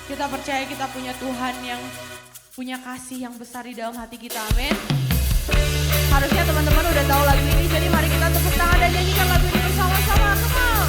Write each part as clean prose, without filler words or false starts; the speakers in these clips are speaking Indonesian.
Kita percaya kita punya Tuhan yang punya kasih yang besar di dalam hati kita, amin. Harusnya teman-teman udah tahu lagu ini, jadi mari kita tepuk tangan dan nyanyikan lagu ini bersama-sama. Come on.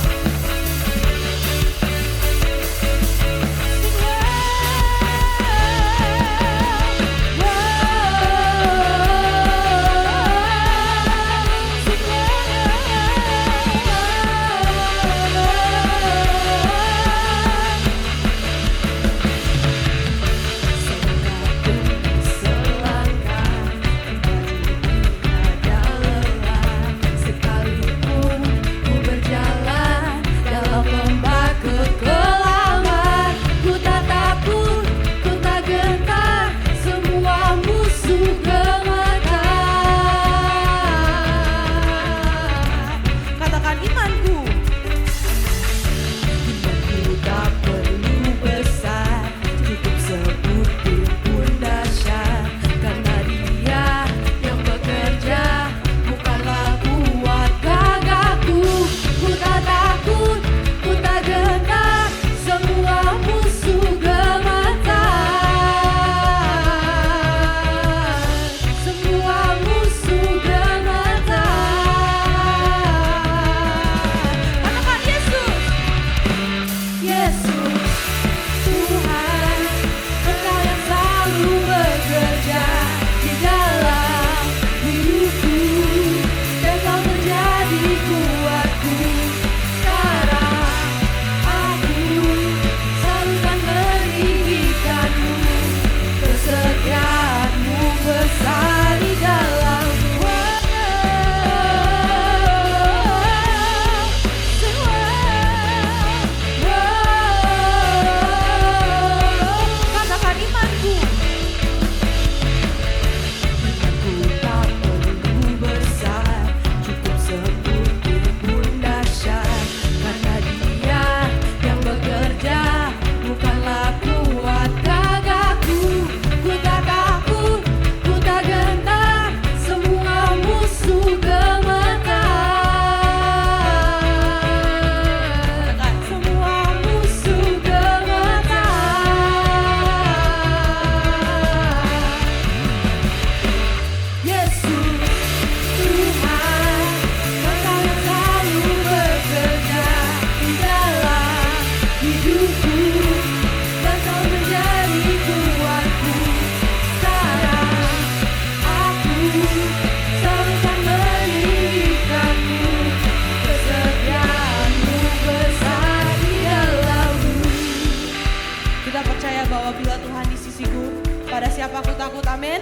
Siapa aku takut, amin.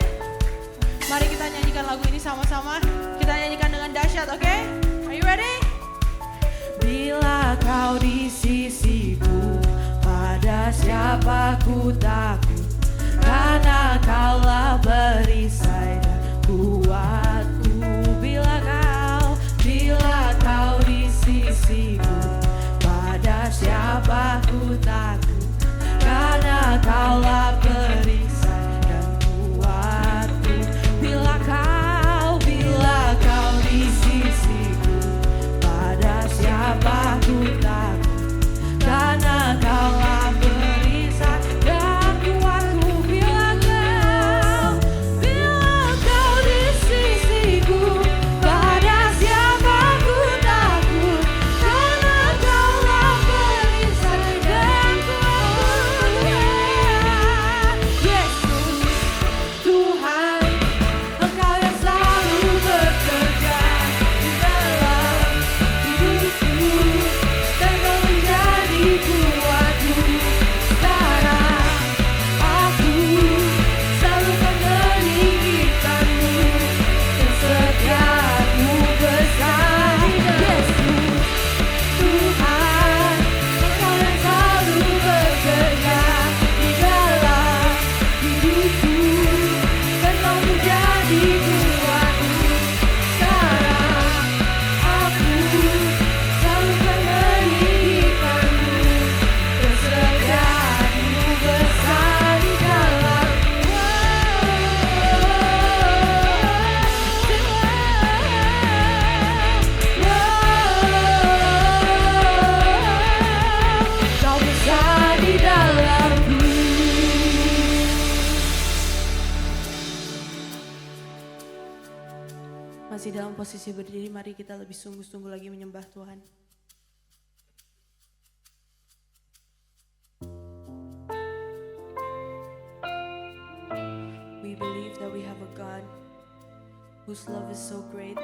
Mari kita nyanyikan lagu ini sama-sama. Kita nyanyikan dengan dahsyat, oke? Okay? Are you ready? Bila kau di sisiku, pada siapa ku takut, karena kaulah perisai dan kuatku. Bila kau di sisiku, pada siapa ku takut, karena kaulah perisai. Bila kau di sisiku, pada siapa ku takut, karena kaulah perisai dan kuatku. Bila kau di sisiku, pada siapa ku takut, karena kaulah perisai dan kuatku. masih dalam posisi berdiri, mari kita lebih sungguh-sungguh lagi menyembah Tuhan. We believe that we have a God whose love is so great.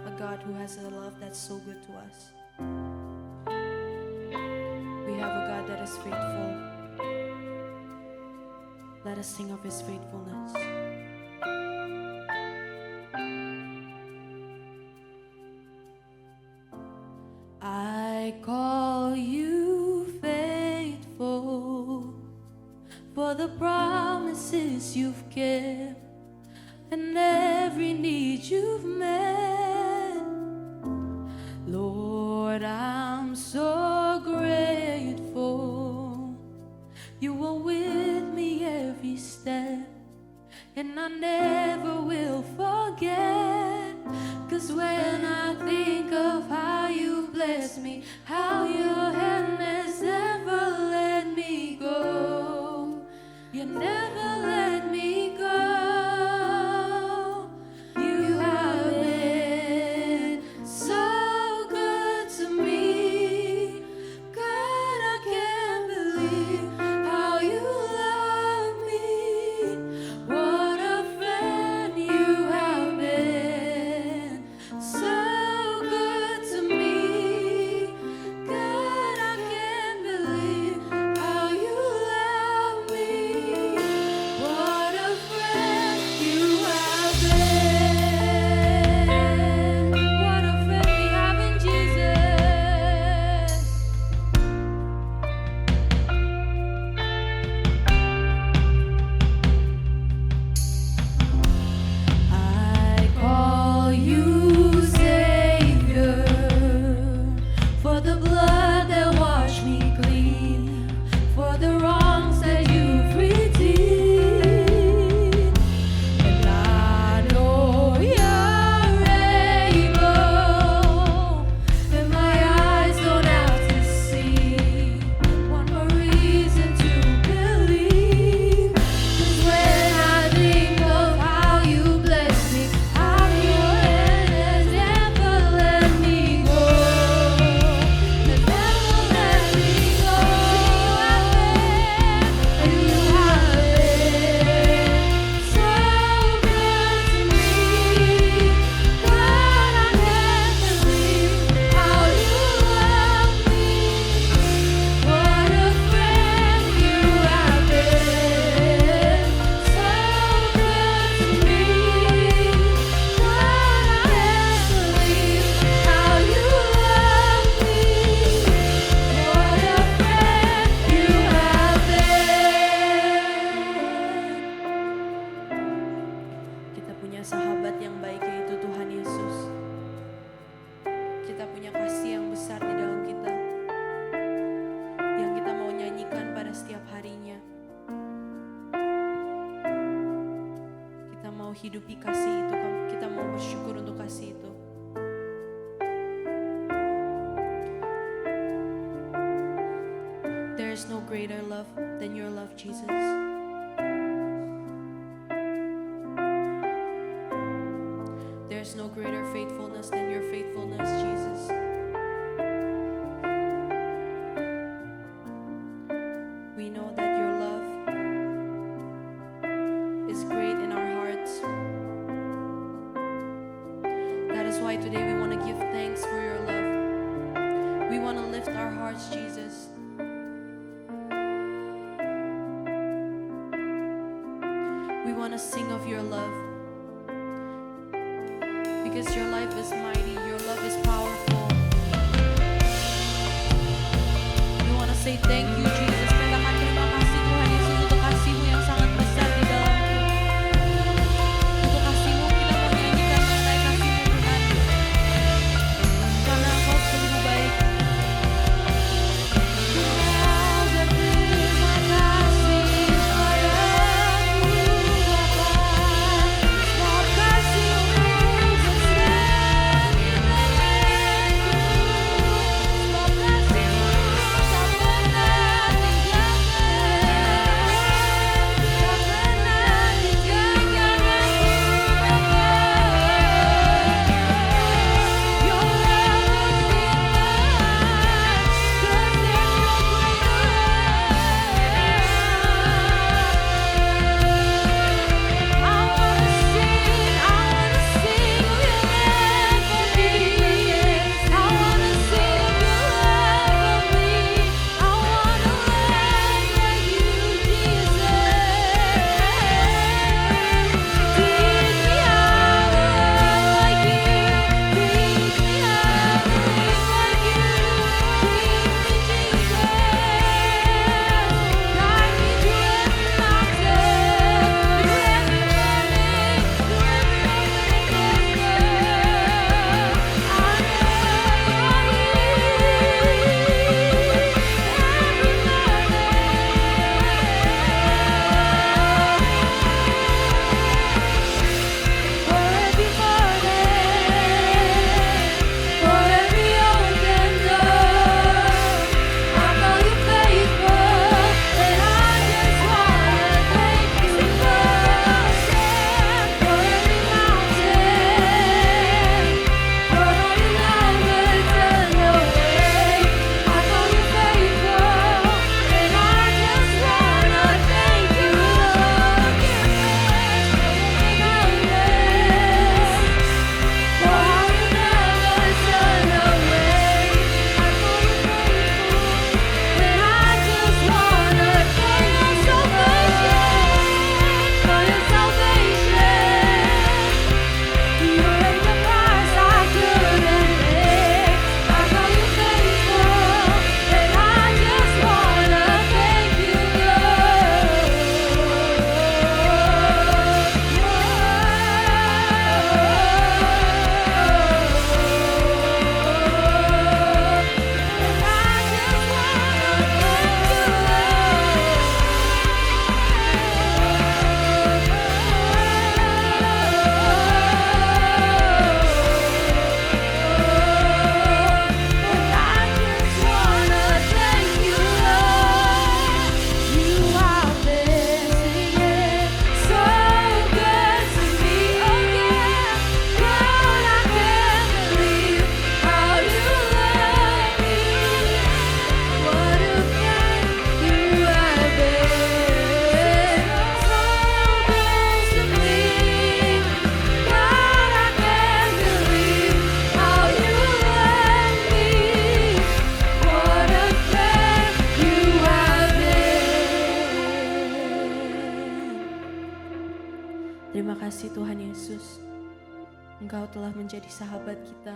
A God who has a love that's so good to us. We have a God that is faithful. Let us sing of His faithfulness. I call you faithful for the promises you've kept and every need you've met. Lord, I'm so grateful. You were with me every step, and I never will forget. 'Cause when I think of how you blessed me, how your hand has never let me go, you never let me go. You have been so good to me. God, I can't believe how you love me. What a friend you have been. So good to me. God, I can't believe how you love me. What a friend you have been. What a friend we have in Jesus. I call you Savior for the blood that washed me clean, for the wrongs that you've redeemed. And I know you're able, and my eyes don't have to see one more reason to believe. 'Cause when I think of how you bless me, how your hand has never let me go, has never let me go. And you have been so good to me. God, I can't believe how you love me. What a friend you have been. So good to me. God, I can't believe how you love me. What a friend you have been. Kita punya sahabat yang baik, yaitu Tuhan Yesus. Kita punya kasih yang besar di dalam kita, yang kita mau nyanyikan pada setiap harinya. Kita mau hidupi kasih itu, kita mau bersyukur untuk kasih itu. There is no greater love than your love, Jesus. There is no greater faithfulness than your faithfulness, Jesus. We know that your love is great in our hearts. That is why today we want to give thanks for your love. We want to lift our hearts, Jesus. We want to sing of your love. Because your life is mighty, your love is powerful. We want to say thank you, Jesus. Katakan terima kasih Tuhan Yesus untuk kasih-Mu yang sangat besar di dalamku. Untuk kasih-Mu kita mau nyanyikan mengenai kasih-Mu Tuhan. Karena Engkau sungguh baik. Terima kasih padamu Bapa. Sebab kasih-Mu bersama Terima kasih Tuhan Yesus. Engkau telah menjadi sahabat kita.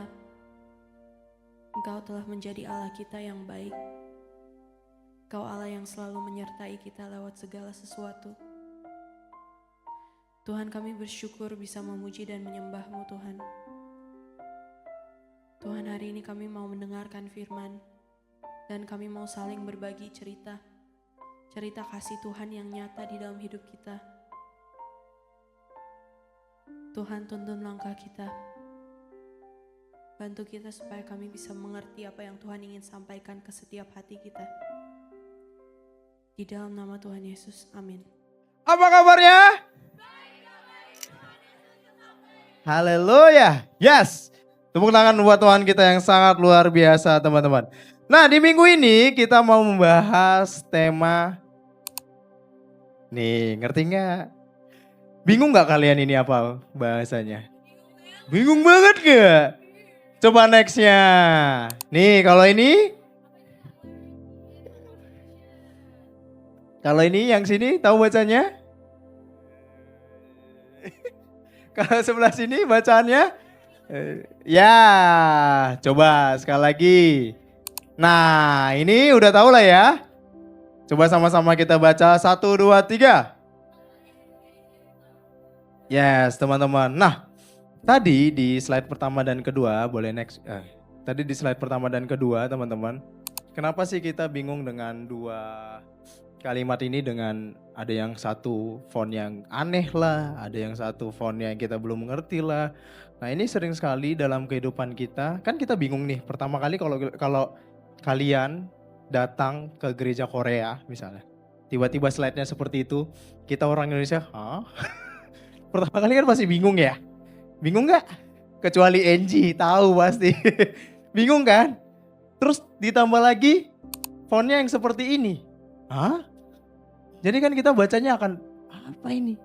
Engkau telah menjadi Allah kita yang baik. Engkau Allah yang selalu menyertai kita lewat segala sesuatu. Tuhan, kami bersyukur bisa memuji dan menyembah-Mu Tuhan. Tuhan, hari ini kami mau mendengarkan firman dan kami mau saling berbagi cerita kasih Tuhan yang nyata di dalam hidup kita. Tuhan, tuntun langkah kita. Bantu kita supaya kami bisa mengerti apa yang Tuhan ingin sampaikan ke setiap hati kita. Di dalam nama Tuhan Yesus, amin. Apa kabarnya? Haleluya. Yes. Tepuk tangan buat Tuhan kita yang sangat luar biasa, teman-teman. Nah, di minggu ini kita mau membahas tema. Nih, ngerti nggak? Bingung nggak kalian ini apa bahasanya? Bingung banget nggak? Coba nextnya. Nih, kalau ini yang sini tahu bacanya? Kalau sebelah sini bacaannya? Ya, coba sekali lagi. Nah, ini udah tahu lah ya. Coba sama-sama kita baca 1, 2, 3. Yes, teman-teman. Nah, tadi di slide pertama dan kedua, boleh next. Tadi di slide pertama dan kedua, teman-teman. Kenapa sih kita bingung dengan dua kalimat ini, dengan ada yang satu font yang aneh lah, ada yang satu font yang kita belum mengerti lah. Nah, ini sering sekali dalam kehidupan kita, kan kita bingung nih. Pertama kali kalau kalian datang ke gereja Korea misalnya, tiba-tiba slide-nya seperti itu, kita orang Indonesia, hah? Pertama kali kan pasti bingung ya? Bingung gak? Kecuali Angie, tahu pasti. Bingung kan? Terus ditambah lagi fontnya yang seperti ini. Hah? Jadi kan kita bacanya akan, apa ini?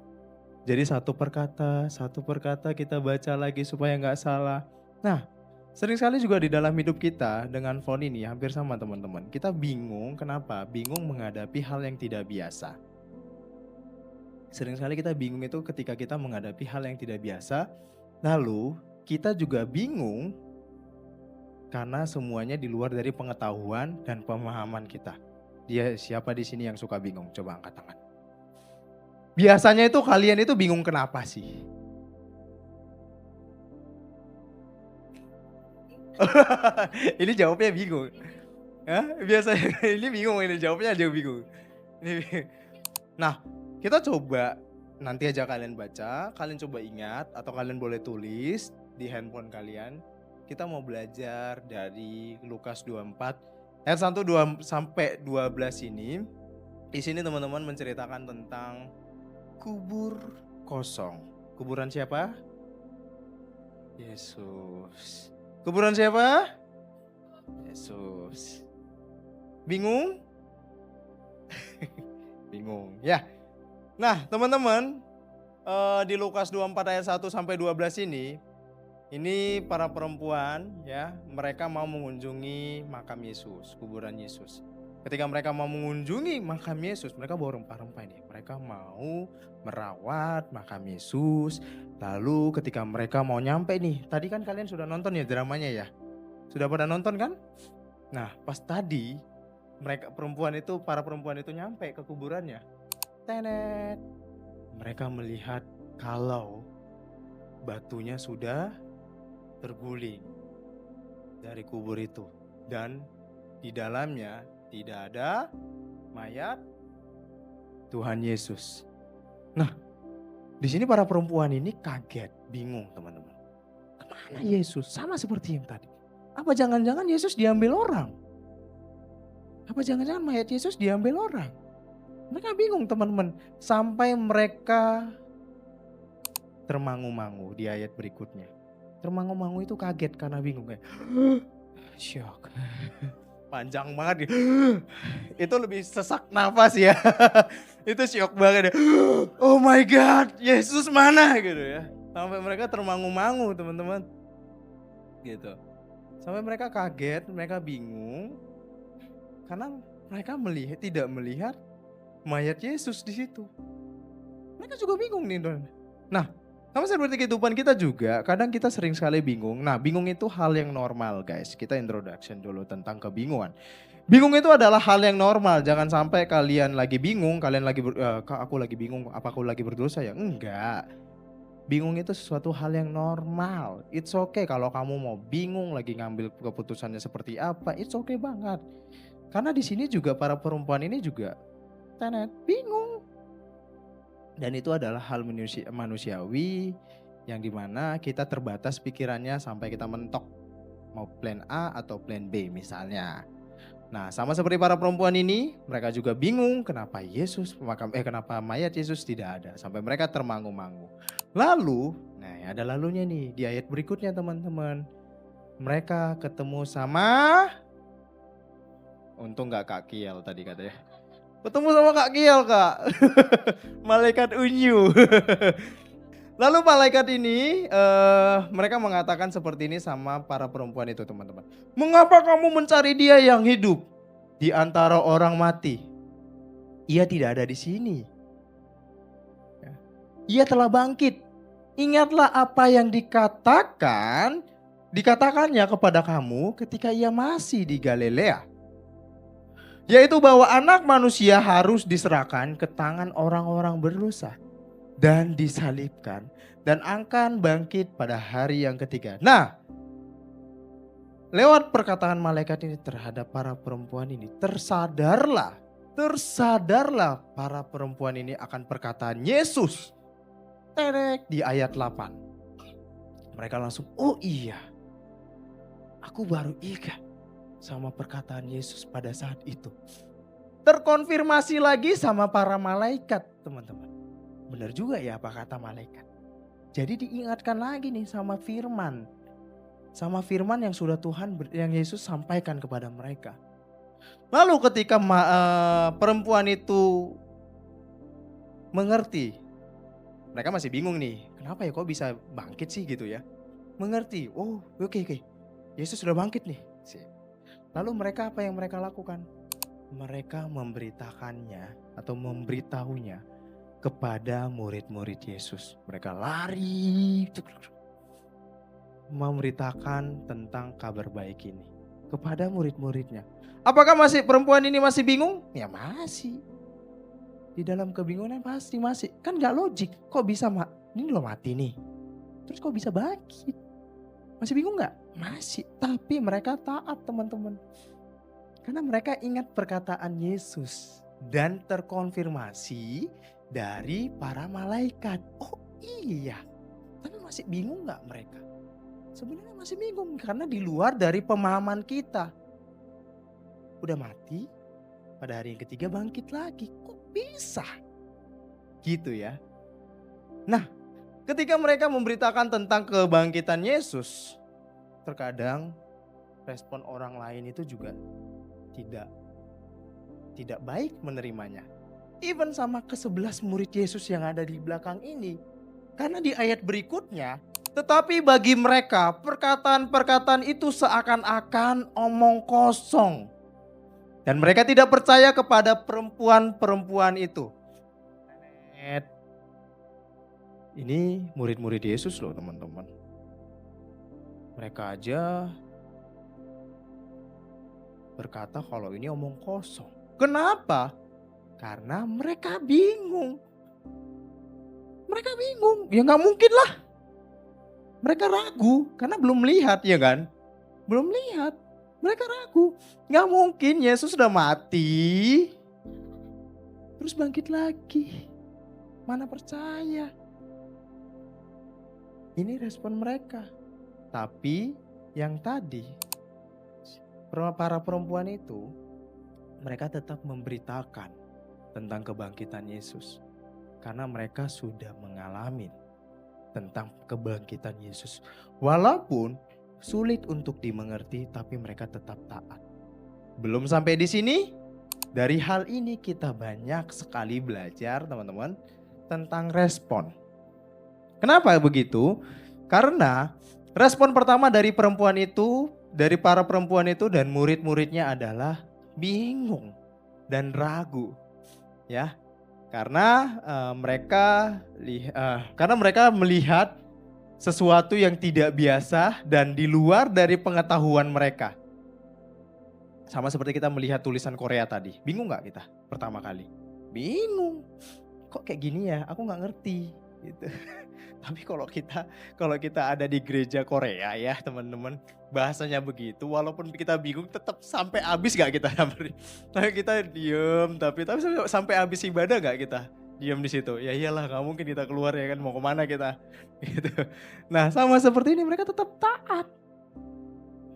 Jadi satu per kata kita baca lagi supaya gak salah. Nah, sering sekali juga di dalam hidup kita dengan font ini hampir sama, teman-teman. Kita bingung, kenapa? Bingung menghadapi hal yang tidak biasa. Sering sekali kita bingung itu ketika kita menghadapi hal yang tidak biasa. Lalu kita juga bingung karena semuanya di luar dari pengetahuan dan pemahaman kita. Dia siapa di sini yang suka bingung? Coba angkat tangan. Biasanya itu kalian itu bingung kenapa sih? Ini jawabnya bingung. Hah? Biasanya ini bingung, ini jawabnya aja bingung. Nah, kita coba nanti aja kalian baca, kalian coba ingat atau kalian boleh tulis di handphone kalian. Kita mau belajar dari Lukas 24 ayat 1 sampai 12 ini. Di sini teman-teman menceritakan tentang kubur kosong. Kuburan siapa? Yesus. Kuburan siapa? Yesus. Bingung? Bingung ya. Nah, teman-teman, di Lukas 24 ayat 1 sampai 12 ini para perempuan ya, mereka mau mengunjungi makam Yesus, kuburan Yesus. Ketika mereka mau mengunjungi makam Yesus, mereka bawa rempah-rempah ini. Mereka mau merawat makam Yesus. Lalu ketika mereka mau nyampe nih, tadi kan kalian sudah nonton ya dramanya ya? Sudah pada nonton kan? Nah, pas tadi para perempuan itu nyampe ke kuburannya. Tenet. Mereka melihat kalau batunya sudah terguling dari kubur itu. Dan di dalamnya tidak ada mayat Tuhan Yesus. Nah, di sini para perempuan ini kaget, bingung teman-teman. Kemana Yesus? Sama seperti yang tadi. Apa jangan-jangan Yesus diambil orang? Apa jangan-jangan mayat Yesus diambil orang? Mereka bingung teman-teman. Sampai mereka termangu-mangu di ayat berikutnya. Termangu-mangu itu kaget karena bingung kayak syok. Panjang banget. Itu lebih sesak nafas ya. Itu syok banget ya. Oh my God, Yesus mana gitu ya. Sampai mereka termangu-mangu teman-teman. Gitu. Sampai mereka kaget, mereka bingung. Karena mereka tidak melihat mayat Yesus di situ. Mereka juga bingung nih, Don. Nah, sama seperti kehidupan kita juga, kadang kita sering sekali bingung. Nah, bingung itu hal yang normal guys. Kita introduction dulu tentang kebingungan. Bingung itu adalah hal yang normal. Jangan sampai kalian lagi bingung, kalian lagi Kak, aku lagi bingung, apa aku lagi berdosa ya? Enggak. Bingung itu sesuatu hal yang normal. It's okay kalau kamu mau bingung lagi ngambil keputusannya seperti apa. It's okay banget. Karena di sini juga para perempuan ini juga bingung. Dan itu adalah hal manusiawi yang dimana kita terbatas pikirannya sampai kita mentok mau plan A atau plan B misalnya. Nah, sama seperti para perempuan ini, mereka juga bingung kenapa kenapa mayat Yesus tidak ada, sampai mereka termangu-mangu. Lalu, nah ada lalunya nih di ayat berikutnya teman-teman. Mereka ketemu sama, untung nggak Kak Kiel tadi katanya. Ketemu sama Kak Kiel Kak, malaikat unyu. Lalu malaikat ini mereka mengatakan seperti ini sama para perempuan itu teman-teman. Mengapa kamu mencari dia yang hidup di antara orang mati? Ia tidak ada di sini. Ia telah bangkit. Ingatlah apa yang dikatakannya kepada kamu ketika ia masih di Galilea. Yaitu bahwa anak manusia harus diserahkan ke tangan orang-orang berdosa dan disalibkan dan akan bangkit pada hari yang ketiga. Nah, lewat perkataan malaikat ini terhadap para perempuan ini, tersadarlah para perempuan ini akan perkataan Yesus. Di ayat 8. Mereka langsung, oh iya, aku baru ingat sama perkataan Yesus pada saat itu. Terkonfirmasi lagi sama para malaikat teman-teman. Benar juga ya apa kata malaikat. Jadi diingatkan lagi nih sama firman. Sama firman yang sudah yang Yesus sampaikan kepada mereka. Lalu ketika perempuan itu mengerti. Mereka masih bingung nih. Kenapa ya kok bisa bangkit sih gitu ya. Mengerti. Oh oke. Yesus sudah bangkit nih. Lalu mereka apa yang mereka lakukan? Mereka memberitakannya atau memberitahunya kepada murid-murid Yesus. Mereka lari memberitakan tentang kabar baik ini kepada murid-muridnya. Apakah perempuan ini masih bingung? Ya masih. Di dalam kebingungan pasti masih. Kan gak logik. Kok bisa ini lo mati nih. Terus kok bisa bangkit? Masih bingung gak? Masih. Tapi mereka taat teman-teman. Karena mereka ingat perkataan Yesus. Dan terkonfirmasi dari para malaikat. Oh iya. Tapi masih bingung gak mereka? Sebenarnya masih bingung. Karena di luar dari pemahaman kita. Udah mati. Pada hari yang ketiga bangkit lagi. Kok bisa? Gitu ya. Nah, ketika mereka memberitakan tentang kebangkitan Yesus, terkadang respon orang lain itu juga tidak baik menerimanya. Even sama ke-11 murid Yesus yang ada di belakang ini. Karena di ayat berikutnya, tetapi bagi mereka perkataan-perkataan itu seakan-akan omong kosong. Dan mereka tidak percaya kepada perempuan-perempuan itu. Ini murid-murid Yesus loh teman-teman. Mereka aja berkata kalau ini omong kosong. Kenapa? Karena mereka bingung. Mereka bingung. Ya gak mungkin lah. Mereka ragu karena belum lihat ya kan. Belum lihat. Mereka ragu. Gak mungkin Yesus sudah mati. Terus bangkit lagi. Mana percaya. Ini respon mereka. Tapi yang tadi para perempuan itu mereka tetap memberitakan tentang kebangkitan Yesus. Karena mereka sudah mengalami tentang kebangkitan Yesus. Walaupun sulit untuk dimengerti tapi mereka tetap taat. Belum sampai di sini. Dari hal ini kita banyak sekali belajar teman-teman tentang respon. Kenapa begitu? Karena respon pertama dari perempuan itu, dari para perempuan itu dan murid-muridnya adalah bingung dan ragu. Ya. Karena karena mereka melihat sesuatu yang tidak biasa dan di luar dari pengetahuan mereka. Sama seperti kita melihat tulisan Korea tadi. Bingung gak kita pertama kali? Bingung. Kok kayak gini ya? Aku gak ngerti. Gitu. Tapi kalau kita ada di gereja Korea ya teman-teman, bahasanya begitu, walaupun kita bingung tetap sampai habis gak kita? Tapi kita diem, tapi sampai habis ibadah gak kita? Diem di situ. Ya iyalah, gak mungkin kita keluar ya kan, mau kemana kita? Gitu. Nah sama seperti ini, mereka tetap taat.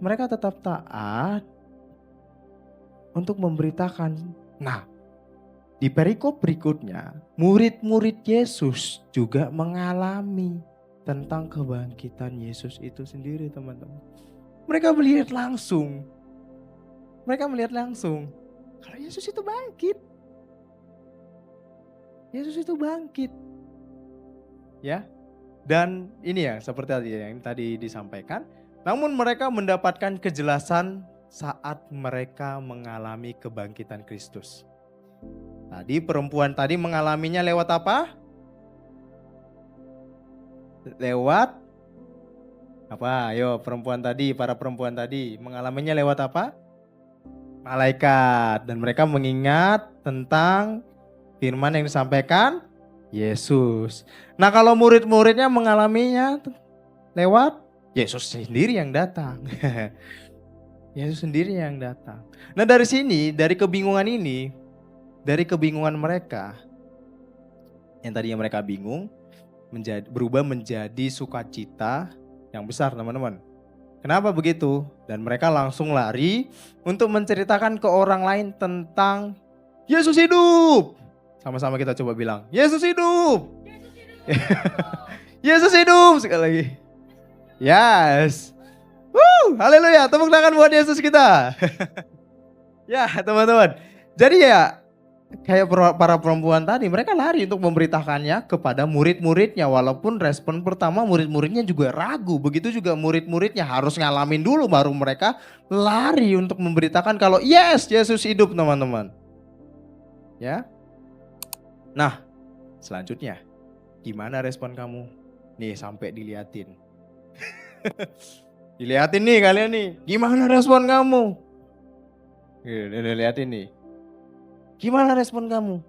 Mereka tetap taat untuk memberitakan. Nah, di perikop berikutnya, murid-murid Yesus juga mengalami tentang kebangkitan Yesus itu sendiri, teman-teman. Mereka melihat langsung. Kalau Yesus itu bangkit. Yesus itu bangkit. Ya. Dan ini ya, seperti yang tadi disampaikan. Namun mereka mendapatkan kejelasan saat mereka mengalami kebangkitan Kristus. Tadi perempuan tadi mengalaminya lewat apa? Lewat apa? Ayo para perempuan tadi mengalaminya lewat apa? Malaikat. Dan mereka mengingat tentang firman yang disampaikan Yesus. Nah kalau murid-muridnya mengalaminya lewat Yesus sendiri yang datang. Yesus sendiri yang datang. Nah dari sini, dari kebingungan mereka, yang tadinya mereka bingung, berubah menjadi sukacita yang besar, teman-teman. Kenapa begitu? Dan mereka langsung lari untuk menceritakan ke orang lain tentang Yesus hidup. Sama-sama kita coba bilang, Yesus hidup. Yesus hidup sekali lagi. Yes. Haleluya, tepuk tangan buat Yesus kita. Ya teman-teman, jadi ya kayak para perempuan tadi, mereka lari untuk memberitakannya kepada murid-muridnya. Walaupun respon pertama murid-muridnya juga ragu. Begitu juga murid-muridnya harus ngalamin dulu baru mereka lari untuk memberitakan kalau yes, Yesus hidup, teman-teman. Ya. Nah, selanjutnya gimana respon kamu? Nih sampai diliatin. Diliatin nih kalian nih, gimana respon kamu? Lihatin nih. Gimana respon kamu?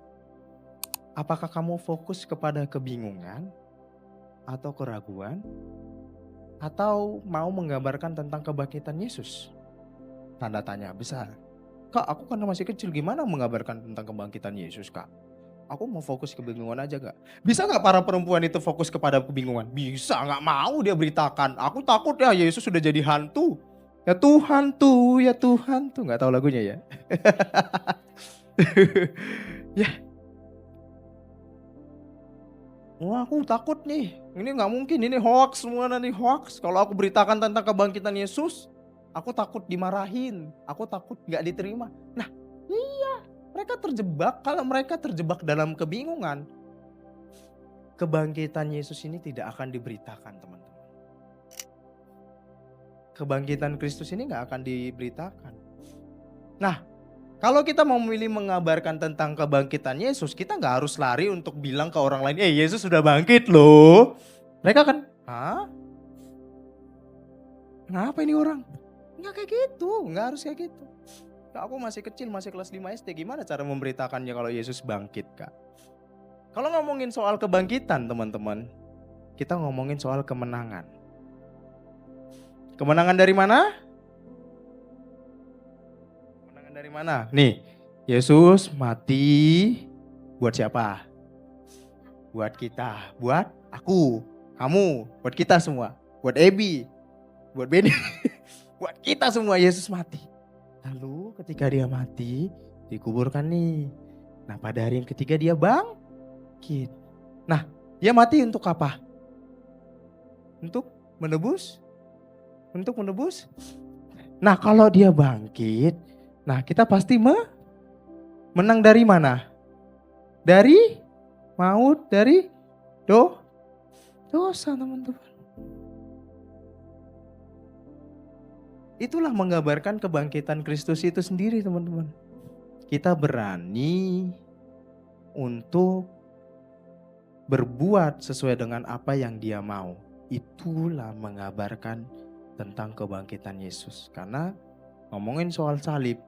Apakah kamu fokus kepada kebingungan atau keraguan? Atau mau menggambarkan tentang kebangkitan Yesus? Tanda tanya besar. Kak, aku kan masih kecil, gimana menggambarkan tentang kebangkitan Yesus, Kak? Aku mau fokus kebingungan aja gak? Bisa gak para perempuan itu fokus kepada kebingungan? Bisa, gak mau dia beritakan. Aku takut ya Yesus sudah jadi hantu. Ya Tuhan tuh. Gak tahu lagunya ya. Ya. Wah aku takut nih. Ini gak mungkin, ini hoax semua nanti hoax. Kalau aku beritakan tentang kebangkitan Yesus, aku takut dimarahin. Aku takut gak diterima. Nah iya. Kalau mereka terjebak dalam kebingungan, kebangkitan Yesus ini tidak akan diberitakan, teman-teman. Kebangkitan Kristus ini gak akan diberitakan. Nah, kalau kita mau memilih mengabarkan tentang kebangkitan Yesus, kita gak harus lari untuk bilang ke orang lain, Yesus sudah bangkit loh. Mereka kan, hah? Kenapa ini orang? Gak kayak gitu, gak harus kayak gitu. Aku masih kecil, masih kelas 5 SD, gimana cara memberitakannya kalau Yesus bangkit, Kak? Kalau ngomongin soal kebangkitan, teman-teman, kita ngomongin soal kemenangan. Kemenangan dari mana? Kemenangan dari mana? Nih, Yesus mati buat siapa? Buat kita, buat aku, kamu, buat kita semua, buat Ebi, buat Benny, buat kita semua Yesus mati. Lalu ketika dia mati, dikuburkan nih. Nah pada hari yang ketiga dia bangkit. Nah dia mati untuk apa? Untuk menebus? Nah kalau dia bangkit, nah kita pasti menang dari mana? Dari maut, dari dosa, teman-teman. Itulah menggambarkan kebangkitan Kristus itu sendiri, teman-teman. Kita berani untuk berbuat sesuai dengan apa yang dia mau. Itulah mengabarkan tentang kebangkitan Yesus. Karena ngomongin soal salib,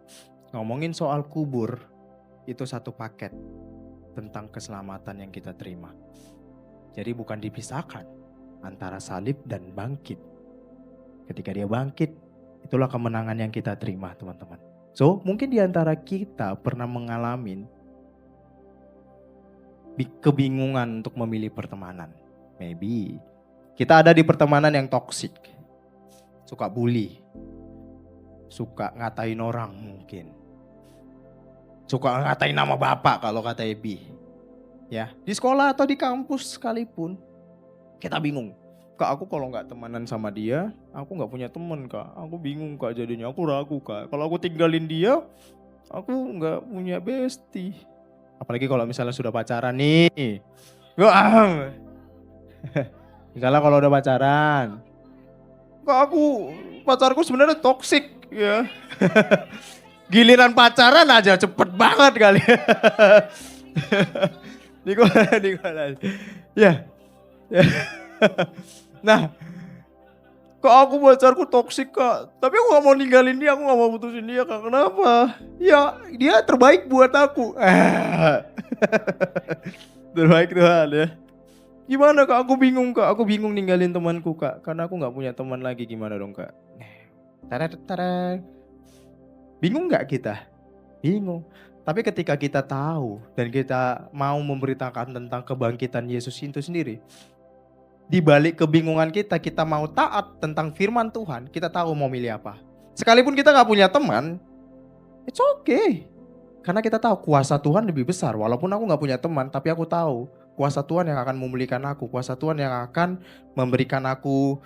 ngomongin soal kubur, itu satu paket tentang keselamatan yang kita terima. Jadi bukan dipisahkan antara salib dan bangkit. Ketika dia bangkit, itulah kemenangan yang kita terima, teman-teman. So, mungkin di antara kita pernah mengalami kebingungan untuk memilih pertemanan. Maybe kita ada di pertemanan yang toksik, suka bully, suka ngatain orang mungkin, suka ngatain nama bapak kalau kata Ebi. Ya, di sekolah atau di kampus sekalipun kita bingung. Kak, aku kalau nggak temenan sama dia, aku nggak punya temen kak. Aku bingung kak jadinya, aku ragu kak. Kalau aku tinggalin dia, aku nggak punya bestie. Apalagi kalau misalnya sudah pacaran nih. Wah. Misalnya kalau udah pacaran. Kok pacarku sebenarnya toksik ya. Giliran pacaran aja cepet banget kali. Nikola. Ya. Nah, kok aku pacarku toksik kak. Tapi aku gak mau ninggalin dia, aku gak mau putusin dia kak. Kenapa? Ya dia terbaik buat aku. Terbaik Tuhan ya. Gimana kak? Aku bingung kak. Aku bingung ninggalin temanku kak. Karena aku gak punya teman lagi. Gimana dong kak? Tarat. Bingung gak kita? Bingung. Tapi ketika kita tahu dan kita mau memberitakan tentang kebangkitan Yesus itu sendiri. Di balik kebingungan kita mau taat tentang firman Tuhan. Kita tahu mau milih apa. Sekalipun kita gak punya teman, it's okay. Karena kita tahu kuasa Tuhan lebih besar. Walaupun aku gak punya teman, tapi aku tahu kuasa Tuhan yang akan memulihkan aku. Kuasa Tuhan yang akan memberikan aku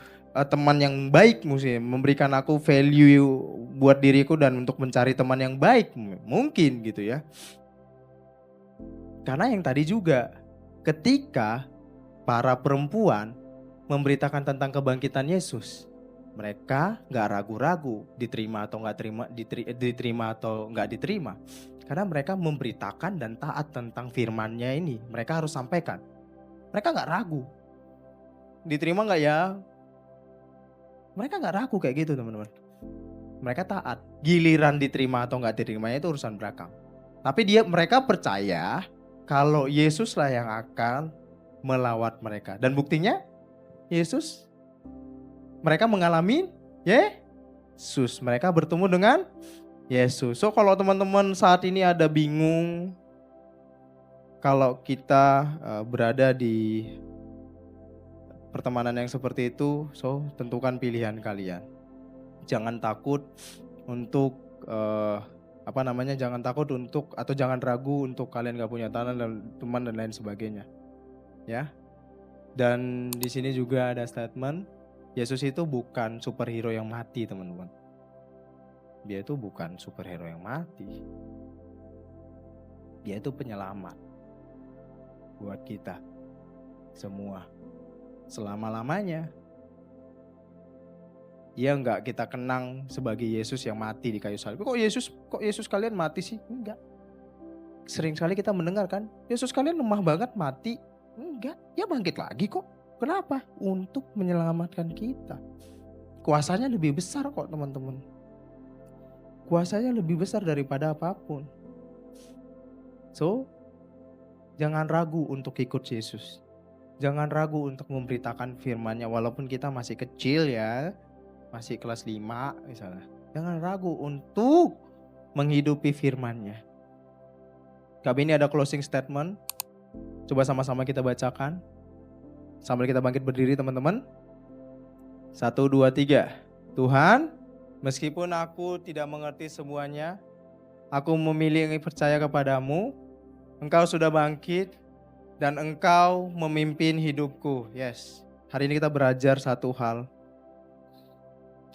teman yang baik, memberikan aku value buat diriku dan untuk mencari teman yang baik mungkin gitu ya. Karena yang tadi juga ketika para perempuan memberitakan tentang kebangkitan Yesus, mereka nggak ragu-ragu diterima atau nggak diterima atau nggak diterima, karena mereka memberitakan dan taat tentang firman-Nya ini. Mereka harus sampaikan. Mereka nggak ragu. Diterima nggak ya? Mereka nggak ragu kayak gitu teman-teman. Mereka taat. Giliran diterima atau nggak diterimanya itu urusan belakang. Tapi mereka percaya kalau Yesuslah yang akan melawat mereka. Dan buktinya Yesus, mereka mengalami Yesus. Mereka bertemu dengan Yesus. So kalau teman-teman saat ini ada bingung, kalau kita berada di pertemanan yang seperti itu, so tentukan pilihan kalian. Jangan takut untuk jangan takut untuk atau jangan ragu untuk kalian gak punya teman dan lain sebagainya. Ya. Dan di sini juga ada statement, Yesus itu bukan superhero yang mati, teman-teman. Dia itu bukan superhero yang mati. Dia itu penyelamat buat kita semua. Selama-lamanya. Dia enggak kita kenang sebagai Yesus yang mati di kayu salib. Kok Yesus kalian mati sih? Enggak. Sering sekali kita mendengar kan, Yesus kalian lemah banget mati. Enggak, dia bangkit lagi kok. Kenapa? Untuk menyelamatkan kita. Kuasanya lebih besar kok teman-teman. Kuasanya lebih besar daripada apapun. So, jangan ragu untuk ikut Yesus. Jangan ragu untuk memberitakan firman-Nya walaupun kita masih kecil ya. Masih kelas 5 misalnya. Jangan ragu untuk menghidupi firman-Nya. Kami ini ada closing statement. Coba sama-sama kita bacakan. Sambil kita bangkit berdiri teman-teman. 1, 2, 3. Tuhan, meskipun aku tidak mengerti semuanya, aku memilih percaya kepadamu. Engkau sudah bangkit. Dan engkau memimpin hidupku. Yes. Hari ini kita belajar satu hal.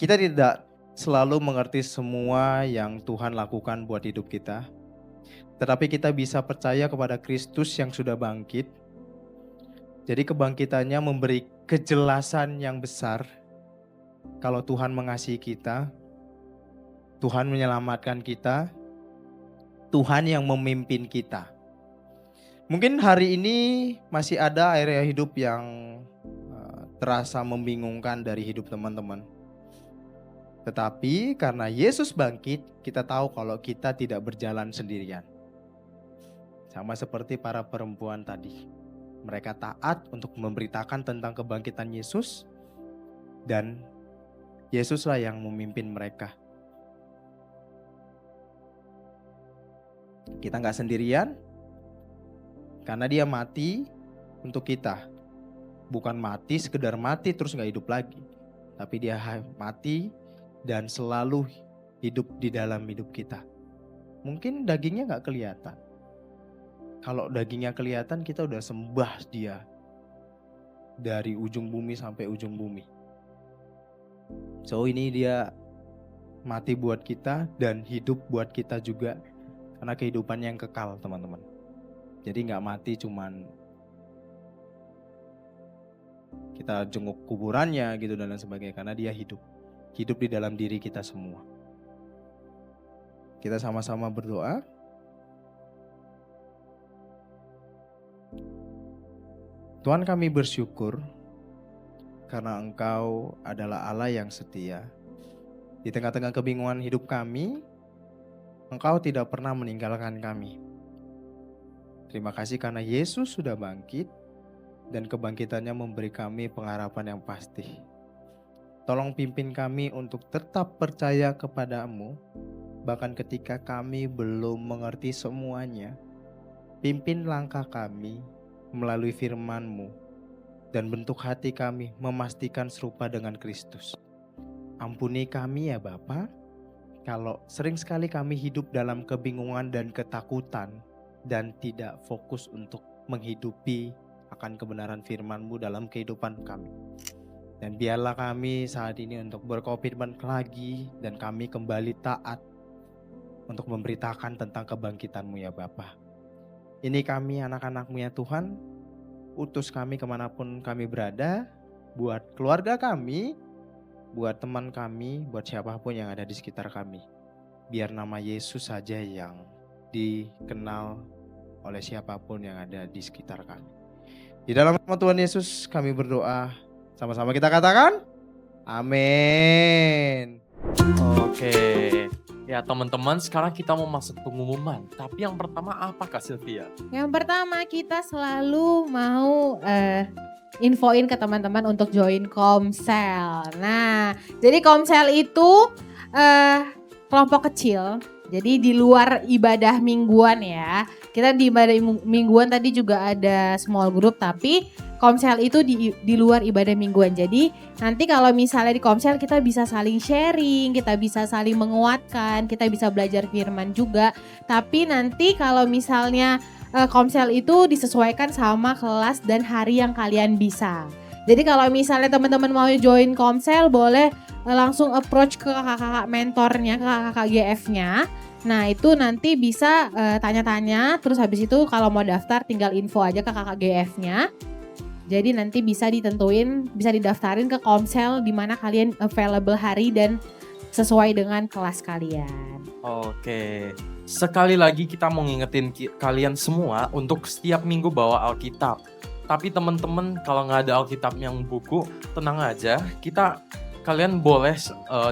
Kita tidak selalu mengerti semua yang Tuhan lakukan buat hidup kita. Tetapi kita bisa percaya kepada Kristus yang sudah bangkit. Jadi kebangkitannya memberi kejelasan yang besar. Kalau Tuhan mengasihi kita, Tuhan menyelamatkan kita, Tuhan yang memimpin kita. Mungkin hari ini masih ada area hidup yang terasa membingungkan dari hidup teman-teman. Tetapi karena Yesus bangkit, kita tahu kalau kita tidak berjalan sendirian. Sama seperti para perempuan tadi. Mereka taat untuk memberitakan tentang kebangkitan Yesus. Dan Yesuslah yang memimpin mereka. Kita gak sendirian. Karena dia mati untuk kita. Bukan mati sekedar mati terus gak hidup lagi. Tapi dia mati dan selalu hidup di dalam hidup kita. Mungkin dagingnya gak kelihatan. Kalau dagingnya kelihatan kita udah sembah dia. Dari ujung bumi sampai ujung bumi. So ini dia mati buat kita dan hidup buat kita juga. Karena kehidupannya yang kekal teman-teman. Jadi gak mati cuman kita jenguk kuburannya gitu dan lain sebagainya. Karena dia hidup. Hidup di dalam diri kita semua. Kita sama-sama berdoa. Tuhan, kami bersyukur karena Engkau adalah Allah yang setia. Di tengah-tengah kebingungan hidup kami, Engkau tidak pernah meninggalkan kami. Terima kasih karena Yesus sudah bangkit dan kebangkitannya memberi kami pengharapan yang pasti. Tolong pimpin kami untuk tetap percaya kepadamu, bahkan ketika kami belum mengerti semuanya. Pimpin langkah kami melalui firman-Mu dan bentuk hati kami memastikan serupa dengan Kristus. Ampuni kami ya Bapa, kalau sering sekali kami hidup dalam kebingungan dan ketakutan dan tidak fokus untuk menghidupi akan kebenaran firman-Mu dalam kehidupan kami. Dan biarlah kami saat ini untuk berkomitmen lagi dan kami kembali taat untuk memberitakan tentang kebangkitan-Mu ya Bapa. Ini kami anak-anak-Mu ya Tuhan, utus kami kemanapun kami berada, buat keluarga kami, buat teman kami, buat siapapun yang ada di sekitar kami. Biar nama Yesus saja yang dikenal oleh siapapun yang ada di sekitar kami. Di dalam nama Tuhan Yesus kami berdoa, sama-sama kita katakan, amin. Oke, ya teman-teman, sekarang kita mau masuk pengumuman. Tapi yang pertama apa Kak Sylvia? Yang pertama kita selalu mau infoin ke teman-teman untuk join Komsel. Nah, jadi Komsel itu kelompok kecil. Jadi di luar ibadah mingguan ya. Kita di ibadah mingguan tadi juga ada small group, tapi Komsel itu di luar ibadah mingguan. Jadi nanti kalau misalnya di Komsel kita bisa saling sharing, kita bisa saling menguatkan, kita bisa belajar firman juga. Tapi nanti kalau misalnya Komsel itu disesuaikan sama kelas dan hari yang kalian bisa. Jadi kalau misalnya teman-teman mau join Komsel boleh langsung approach ke kakak-kakak mentornya, ke kakak GF-nya. Nah itu nanti bisa tanya-tanya, terus habis itu kalau mau daftar tinggal info aja ke kakak GF-nya. Jadi nanti bisa ditentuin, bisa didaftarin ke Komsel di mana kalian available hari dan sesuai dengan kelas kalian. Oke, sekali lagi kita mau ngingetin kalian semua untuk setiap minggu bawa Alkitab. Tapi teman-teman kalau nggak ada Alkitab yang buku, tenang aja, kalian boleh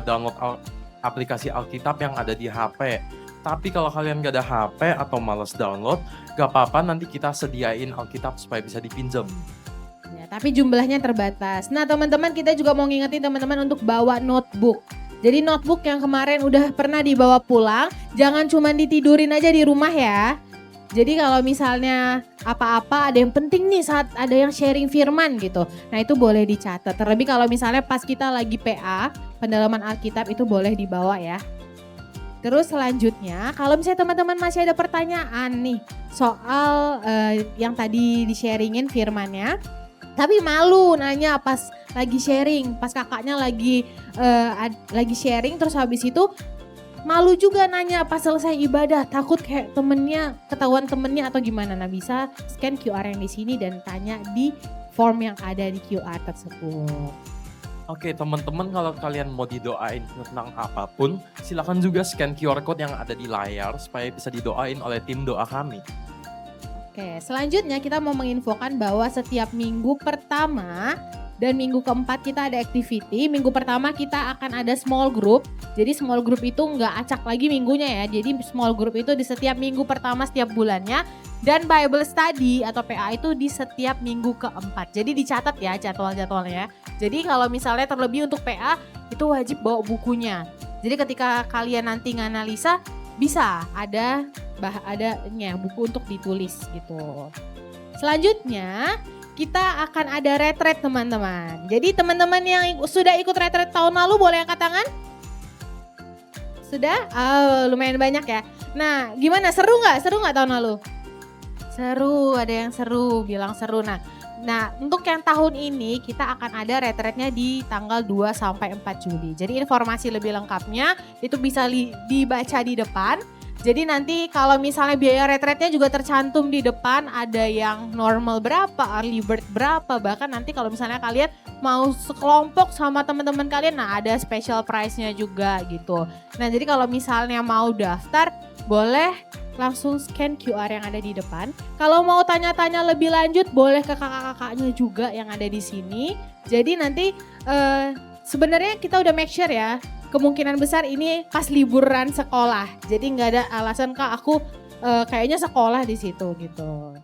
download aplikasi Alkitab yang ada di HP. Tapi kalau kalian gak ada HP atau males download, gak apa-apa, nanti kita sediain Alkitab supaya bisa dipinjam. Ya, tapi jumlahnya terbatas. Nah teman-teman, kita juga mau ngingetin teman-teman untuk bawa notebook. Jadi notebook yang kemarin udah pernah dibawa pulang, jangan cuma ditidurin aja di rumah ya. Jadi kalau misalnya apa-apa ada yang penting nih saat ada yang sharing firman gitu. Nah itu boleh dicatat. Terlebih kalau misalnya pas kita lagi PA, pendalaman Alkitab itu boleh dibawa ya. Terus selanjutnya kalau misalnya teman-teman masih ada pertanyaan nih soal yang tadi di-sharingin firmannya. Tapi malu nanya pas lagi sharing, pas kakaknya lagi sharing terus habis itu malu juga nanya pas selesai ibadah, takut kayak ketahuan temennya atau gimana. Nah bisa scan QR yang di sini dan tanya di form yang ada di QR tersebut. Oke teman-teman, kalau kalian mau didoain tentang apapun, silakan juga scan QR code yang ada di layar supaya bisa didoain oleh tim doa kami. Oke, selanjutnya kita mau menginfokan bahwa setiap minggu pertama dan minggu keempat kita ada activity. Minggu pertama kita akan ada small group. Jadi small group itu nggak acak lagi minggunya ya. Jadi small group itu di setiap minggu pertama setiap bulannya. Dan Bible study atau PA itu di setiap minggu keempat. Jadi dicatat ya jadwal-jadwalnya. Jadi kalau misalnya terlebih untuk PA itu wajib bawa bukunya. Jadi ketika kalian nanti nganalisa bisa ada buku untuk ditulis gitu. Selanjutnya kita akan ada retreat teman-teman. Jadi teman-teman yang sudah ikut retreat tahun lalu boleh angkat tangan? Sudah? Oh, lumayan banyak ya. Nah, gimana? Seru nggak tahun lalu? Seru, ada yang seru, bilang seru. Nah, untuk yang tahun ini kita akan ada retreatnya di tanggal 2 sampai 4 Juli. Jadi informasi lebih lengkapnya itu bisa dibaca di depan. Jadi nanti kalau misalnya biaya retreatnya juga tercantum di depan, ada yang normal berapa, early bird berapa, bahkan nanti kalau misalnya kalian mau sekelompok sama teman-teman kalian, nah ada special price-nya juga gitu. Nah jadi kalau misalnya mau daftar, boleh langsung scan QR yang ada di depan. Kalau mau tanya-tanya lebih lanjut, boleh ke kakak-kakaknya juga yang ada di sini. Jadi nanti sebenarnya kita udah make sure ya, kemungkinan besar ini pas liburan sekolah. Jadi nggak ada alasan Kak aku kayaknya sekolah di situ gitu.